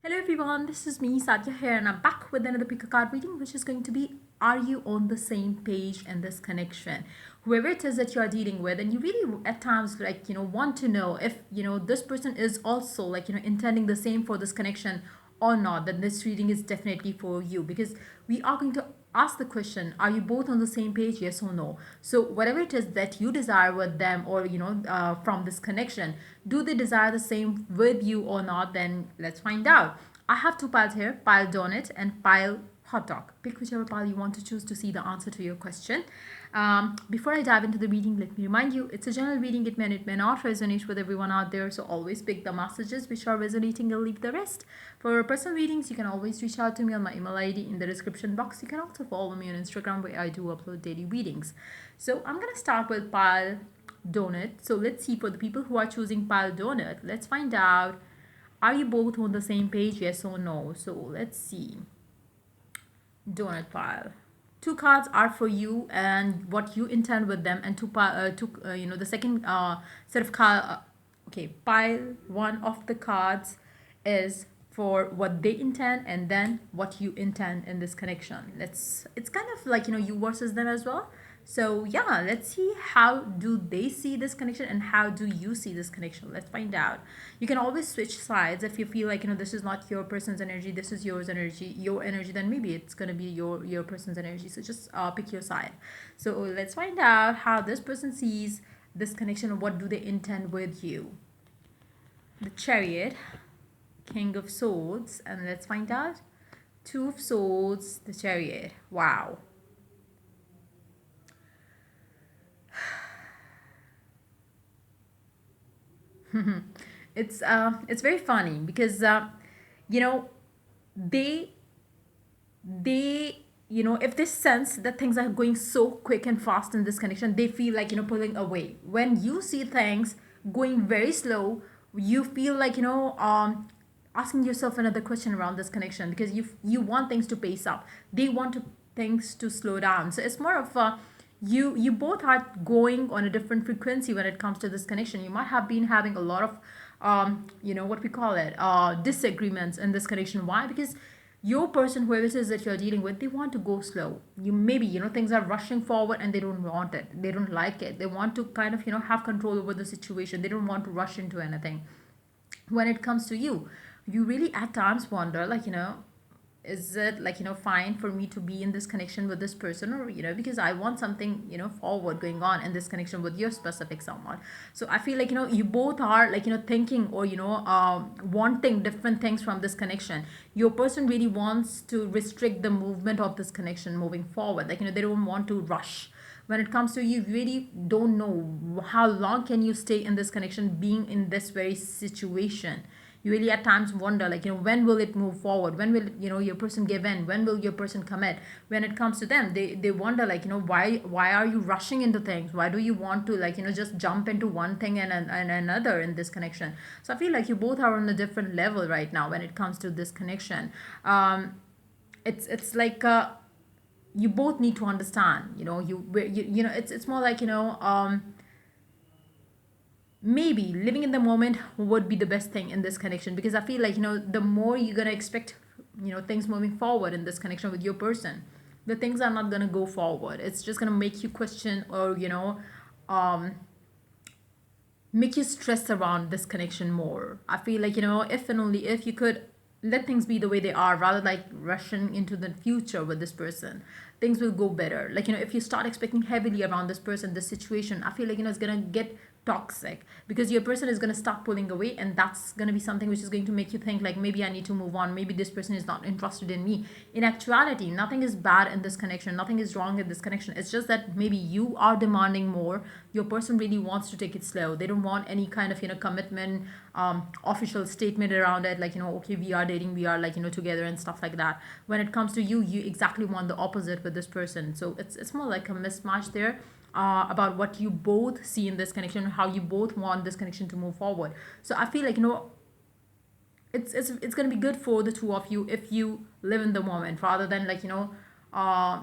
Hello everyone, this is me Sadia here and I'm back with another pick a card reading which is going to be, are you on the same page in this connection? Whoever it is that you are dealing with, and you really at times want to know if this person is also intending the same for this connection or not, then this reading is definitely for you, because we are going to ask the question, are you both on the same page, yes or no? So whatever it is that you desire with them, or from this connection, do they desire the same with you or not? Then let's find out. I have two piles here, pile donut and pile hot dog. Pick whichever pile you want to choose to see the answer to your question. Before I dive into the reading, let me remind you, it's a general reading. It may not resonate with everyone out there, so always pick the messages which are resonating and leave the rest. For personal readings, you can always reach out to me on my email ID in the description box. You can also follow me on Instagram, where I do upload daily readings. So I'm going to start with pile donut. So let's see, for the people who are choosing pile donut, let's find out, are you both on the same page, yes or no? So let's see. Donut pile. Two cards are for you and what you intend with them, and the second set of card. Okay, pile one of the cards is for what they intend, and then what you intend in this connection. It's kind of like you versus them as well. So yeah, let's see, how do they see this connection and how do you see this connection. Let's find out. You can always switch sides if you feel like this is not your person's energy, this is your energy, then maybe it's going to be your person's energy. So just pick your side. So let's find out how this person sees this connection, and what do they intend with you. The Chariot, King of Swords, and let's find out. Two of Swords, the Chariot. Wow. It's very funny because you know they if they sense that things are going so quick and fast in this connection, they feel like pulling away. When you see things going very slow, you feel like asking yourself another question around this connection, because you want things to pace up, they want things to slow down. So it's more of a, you both are going on a different frequency when it comes to this connection. You might have been having a lot of what we call it, disagreements in this connection. Why? Because your person, whoever it is that you're dealing with, they want to go slow. You maybe things are rushing forward and they don't want it, they don't like it, they want to kind of have control over the situation, they don't want to rush into anything. When it comes to you, you really at times wonder, is it fine for me to be in this connection with this person, or because I want something forward going on in this connection with your specific someone. So I feel like you both are thinking, or wanting different things from this connection. Your person really wants to restrict the movement of this connection moving forward, they don't want to rush. When it comes to you really don't know how long can you stay in this connection, being in this very situation. You really at times wonder, when will it move forward, when will your person give in, when will your person commit. When it comes to them, they wonder, why are you rushing into things, why do you want to just jump into one thing and another in this connection. So I feel like you both are on a different level right now when it comes to this connection. It's like you both need to understand, it's more like maybe living in the moment would be the best thing in this connection, because I feel like the more you're gonna expect things moving forward in this connection with your person, the things are not gonna go forward. It's just gonna make you question, or um make you stress around this connection more. I feel like if and only if you could let things be the way they are, rather like rushing into the future with this person, things will go better. If you start expecting heavily around this person, this situation, I feel like it's gonna get toxic, because your person is going to start pulling away, and that's going to be something which is going to make you think like, maybe I need to move on, maybe this person is not interested in me. In actuality, nothing is bad in this connection, nothing is wrong in this connection. It's just that maybe you are demanding more. Your person really wants to take it slow, they don't want any kind of commitment, official statement around it, okay, we are dating, we are together and stuff like that. When it comes to you, you exactly want the opposite with this person. So it's more like a mismatch there, about what you both see in this connection, how you both want this connection to move forward. So I feel like it's going to be good for the two of you if you live in the moment, rather than uh,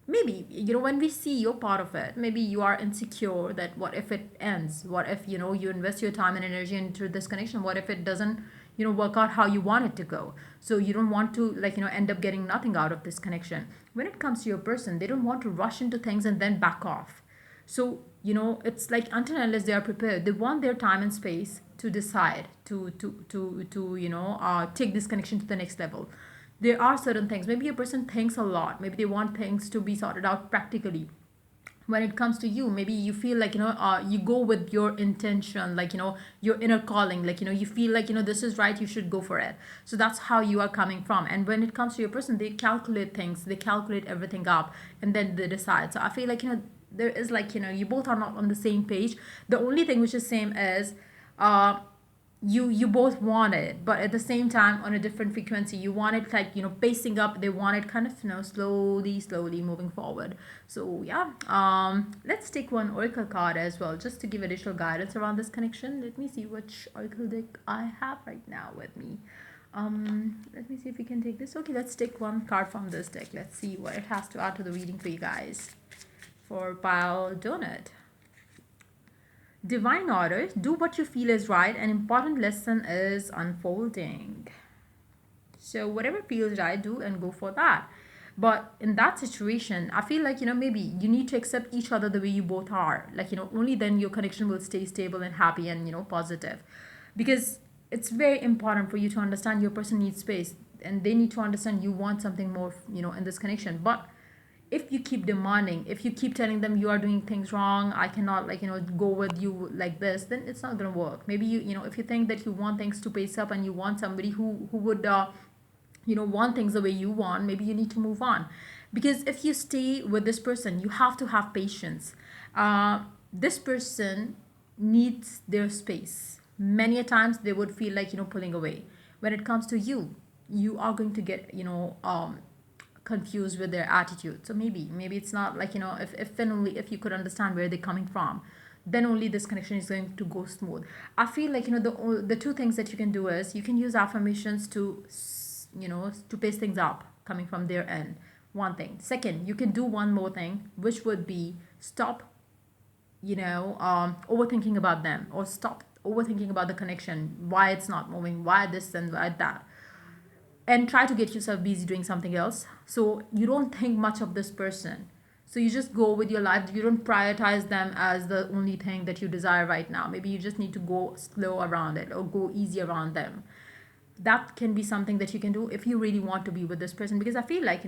maybe when we see you're part of it, maybe you are insecure that what if it ends, what if you invest your time and energy into this connection, what if it doesn't work out how you want it to go. So you don't want to end up getting nothing out of this connection. When it comes to your person, they don't want to rush into things and then back off. So it's like until and unless they are prepared, they want their time and space to decide to take this connection to the next level. There are certain things, maybe a person thinks a lot, maybe they want things to be sorted out practically. When it comes to you, maybe you feel like you go with your intention, like your inner calling, like you feel like this is right, you should go for it. So that's how you are coming from. And when it comes to your person, they calculate things, they calculate everything up, and then they decide. So I feel like there is like you both are not on the same page. The only thing which is same is uh you both want it, but at the same time on a different frequency. You want it like pacing up, they want it kind of slowly moving forward. So yeah, let's take one oracle card as well, just to give additional guidance around this connection. Let me see which oracle deck I have right now with me. Let me see if we can take this. Okay, let's take one card from this deck. Let's see what it has to add to the reading for you guys. For pile donut, divine order, do what you feel is right. An important lesson is unfolding. So whatever feels right, do and go for that. But in that situation, I feel like maybe you need to accept each other the way you both are. Like only then your connection will stay stable and happy and positive. Because it's very important for you to understand your person needs space, and they need to understand you want something more in this connection. But if you keep demanding, if you keep telling them you are doing things wrong, I cannot go with you like this, then it's not going to work. Maybe if you think that you want things to pace up and you want somebody who would want things the way you want, maybe you need to move on. Because if you stay with this person, you have to have patience. This person needs their space. Many a times they would feel like pulling away. When it comes to you, you are going to get confused with their attitude. So maybe it's not like if and only if you could understand where they're coming from, then only this connection is going to go smooth. I feel like the two things that you can do is you can use affirmations to to pace things up coming from their end. One thing. Second, you can do one more thing, which would be stop overthinking about them, or stop overthinking about the connection, why it's not moving, why this and why that, and try to get yourself busy doing something else, so you don't think much of this person. So you just go with your life, you don't prioritize them as the only thing that you desire right now. Maybe you just need to go slow around it or go easy around them. That can be something that you can do if you really want to be with this person. Because I feel like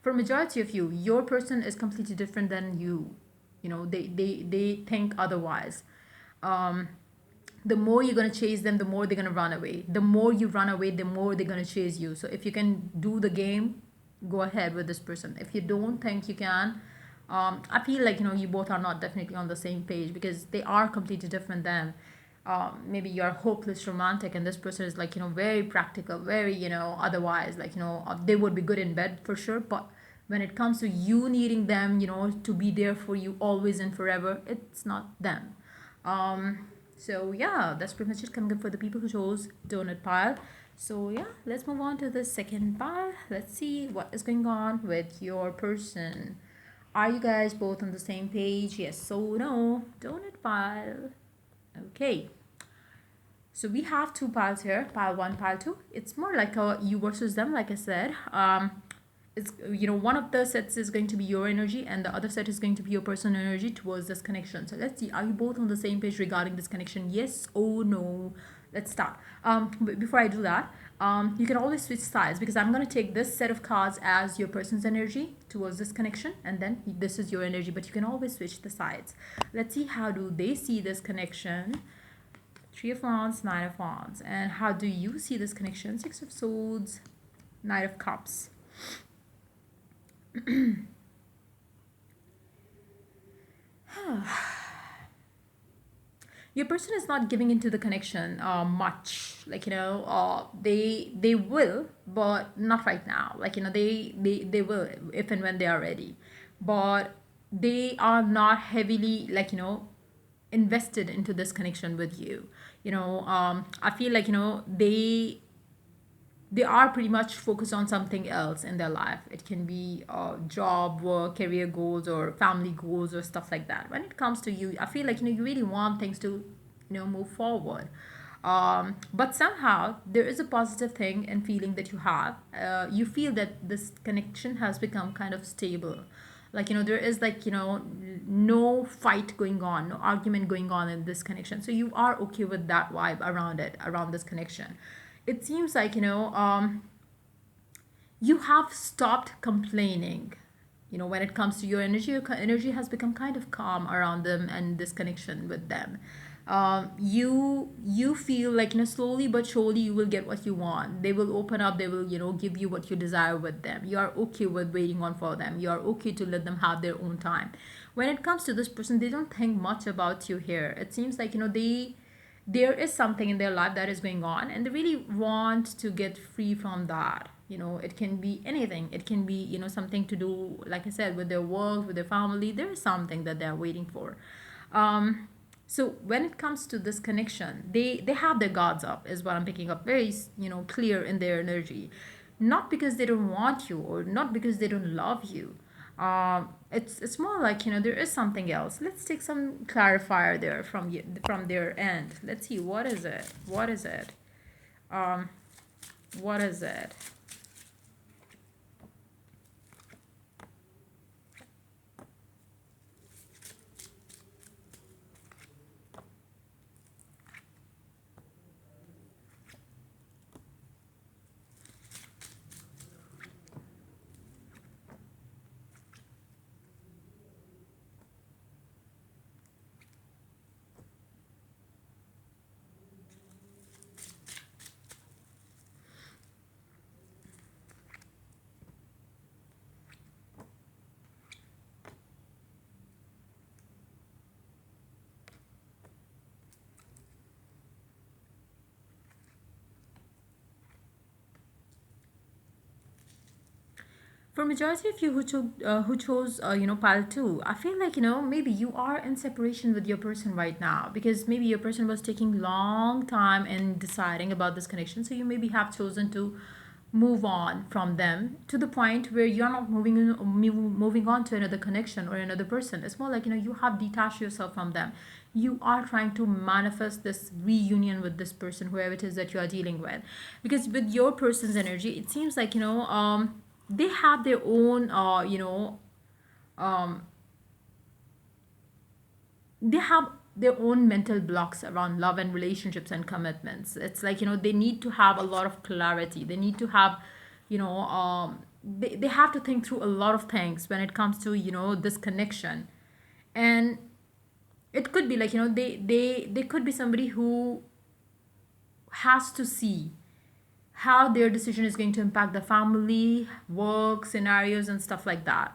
for majority of you, your person is completely different than you. They think otherwise. The more you're going to chase them, the more they're going to run away. The more you run away, the more they're going to chase you. So if you can do the game, go ahead with this person. If you don't think you can, I feel like you both are not definitely on the same page, because they are completely different than maybe you're hopeless romantic and this person is like very practical, very otherwise, like they would be good in bed for sure, but when it comes to you needing them to be there for you always and forever, it's not them. So yeah, that's pretty much it coming up for the people who chose donut pile. So yeah, let's move on to the second pile. Let's see what is going on with your person. Are you guys both on the same page? Yes, so no. Donut pile. Okay. So we have two piles here, pile one, pile two. It's more like a you versus them, like I said. It's one of the sets is going to be your energy and the other set is going to be your personal energy towards this connection. So let's see, are you both on the same page regarding this connection? Yes or no? Let's start. But before I do that, you can always switch sides, because I'm going to take this set of cards as your person's energy towards this connection, and then this is your energy, but you can always switch the sides. Let's see, how do they see this connection? Three of Wands, Nine of Wands. And how do you see this connection? Six of Swords, Knight of Cups. Your person is not giving into the connection much, like they will, but not right now. Like they will if and when they are ready, but they are not heavily like invested into this connection with you. I feel like they are pretty much focused on something else in their life. It can be job, work, career goals, or family goals, or stuff like that. When it comes to you, I feel like you really want things to move forward. But somehow there is a positive thing and feeling that you have. You feel that this connection has become kind of stable. Like, there is, like, no fight going on, no argument going on in this connection. So you are okay with that vibe around it, around this connection. It seems like, you have stopped complaining. When it comes to your energy, your energy has become kind of calm around them and this connection with them. You feel like, slowly but surely you will get what you want. They will open up, they will, give you what you desire with them. You are okay with waiting on for them. You are okay to let them have their own time. When it comes to this person, they don't think much about you here. It seems like, there is something in their life that is going on, and they really want to get free from that. It can be anything. It can be, something to do, like I said, with their work, with their family. There is something that they're waiting for. So when it comes to this connection, they have their guards up, is what I'm picking up, very, clear in their energy. Not because they don't want you, or not because they don't love you. It's more like, there is something else. Let's take some clarifier there from you, from their end. Let's see, what is it? What is it? Um, what is it? For majority of you who chose pile two, I feel like, maybe you are in separation with your person right now, because maybe your person was taking long time in deciding about this connection. So you maybe have chosen to move on from them, to the point where you're not moving on to another connection or another person. It's more like, you have detached yourself from them. You are trying to manifest this reunion with this person, whoever it is that you are dealing with. Because with your person's energy, it seems like, they have their own, um, they have their own mental blocks around love and relationships and commitments. It's like, they need to have a lot of clarity. They need to have, they have to think through a lot of things when it comes to, this connection. And it could be like, they could be somebody who has to see how their decision is going to impact the family, work scenarios, and stuff like that.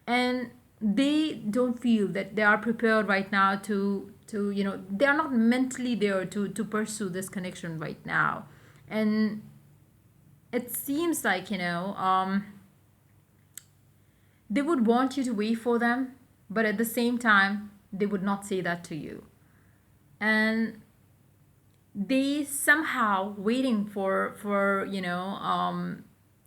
And they don't feel that they are prepared right now to they are not mentally there to pursue this connection right now. And it seems like, they would want you to wait for them, but at the same time they would not say that to you. And they somehow waiting for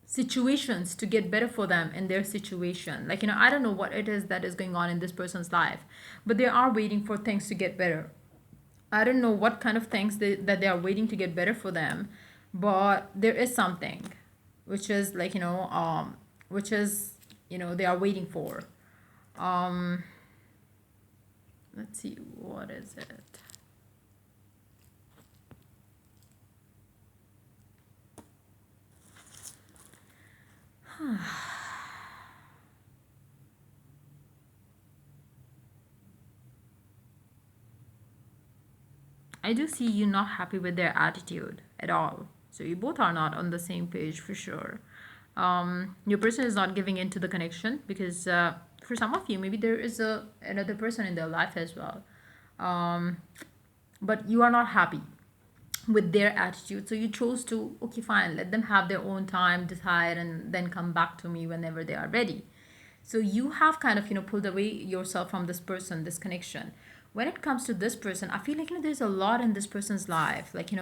situations to get better for them in their situation. Like, I don't know what it is that is going on in this person's life, but they are waiting for things to get better. I don't know what kind of things that they are waiting to get better for them, but there is something which is like, which is, they are waiting for. um let's see, what is it? I do see you not happy with their attitude at all. So you both are not on the same page for sure. Your person is not giving in to the connection because, for some of you, maybe there is another person in their life as well. Um, but you are not happy with their attitude. So you chose to, okay, fine, let them have their own time, decide, and then come back to me whenever they are ready. So you have kind of, pulled away yourself from this person, this connection. When it comes to this person, I feel like, there's a lot in this person's life. Like,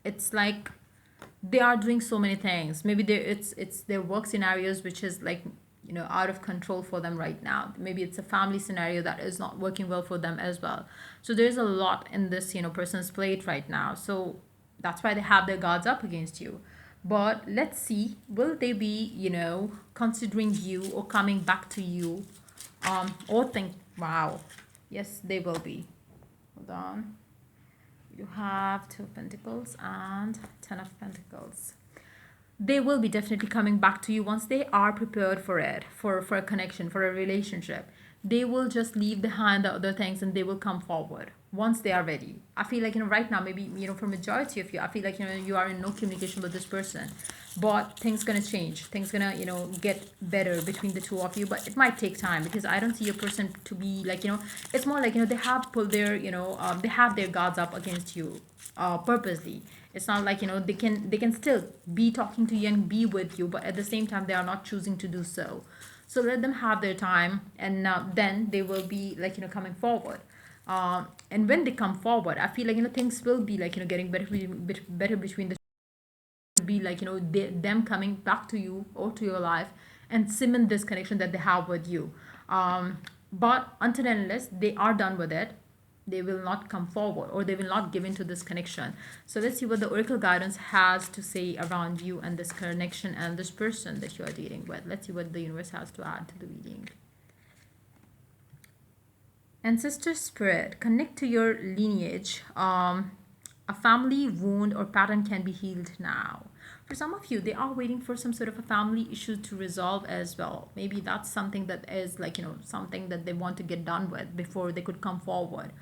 it's like they are doing so many things. Maybe it's their work scenarios, which is like, out of control for them right now. Maybe it's a family scenario that is not working well for them as well. So there's a lot in this person's plate right now. So that's why they have their guards up against you. But let's see, will they be considering you or coming back to you, or think, wow, yes, they will be. Hold on. You have Two of Pentacles and Ten of Pentacles. They will be definitely coming back to you once they are prepared for it, for a connection, for a relationship. They will just leave behind the other things and they will come forward once they are ready. I feel like right now, maybe for majority of you, I feel like you are in no communication with this person, but things gonna change. Things gonna get better between the two of you, but it might take time because I don't see a person to be like it's more like they have pulled their they have their guards up against you purposely. It's not like they can still be talking to you and be with you, but at the same time they are not choosing to do so. So let them have their time, and then they will be like coming forward. And when they come forward, I feel like things will be like getting better between the, be like them coming back to you or to your life and cement this connection that they have with you. But until and unless they are done with it, they will not come forward or they will not give into this connection. So let's see what the oracle guidance has to say around you and this connection and this person that you are dealing with. Let's see what the universe has to add to the reading. Ancestor spirit, connect to your lineage. A family wound or pattern can be healed now. For some of you, they are waiting for some sort of a family issue to resolve as well. Maybe that's something that is like something that they want to get done with before they could come forward.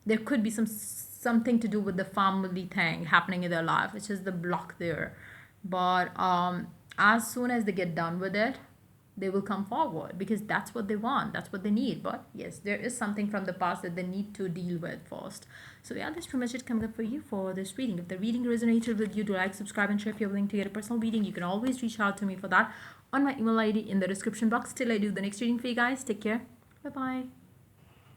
There could be something to do with the family thing happening in their life, which is the block there. But as soon as they get done with it, they will come forward because that's what they want, that's what they need. But yes, there is something from the past that they need to deal with first. So yeah, that's pretty much it coming up for you for this reading. If the reading resonated with you, do like, subscribe, and share. If you're willing to get a personal reading, you can always reach out to me for that on my email ID in the description box. Till I do the next reading for you guys, take care. Bye bye.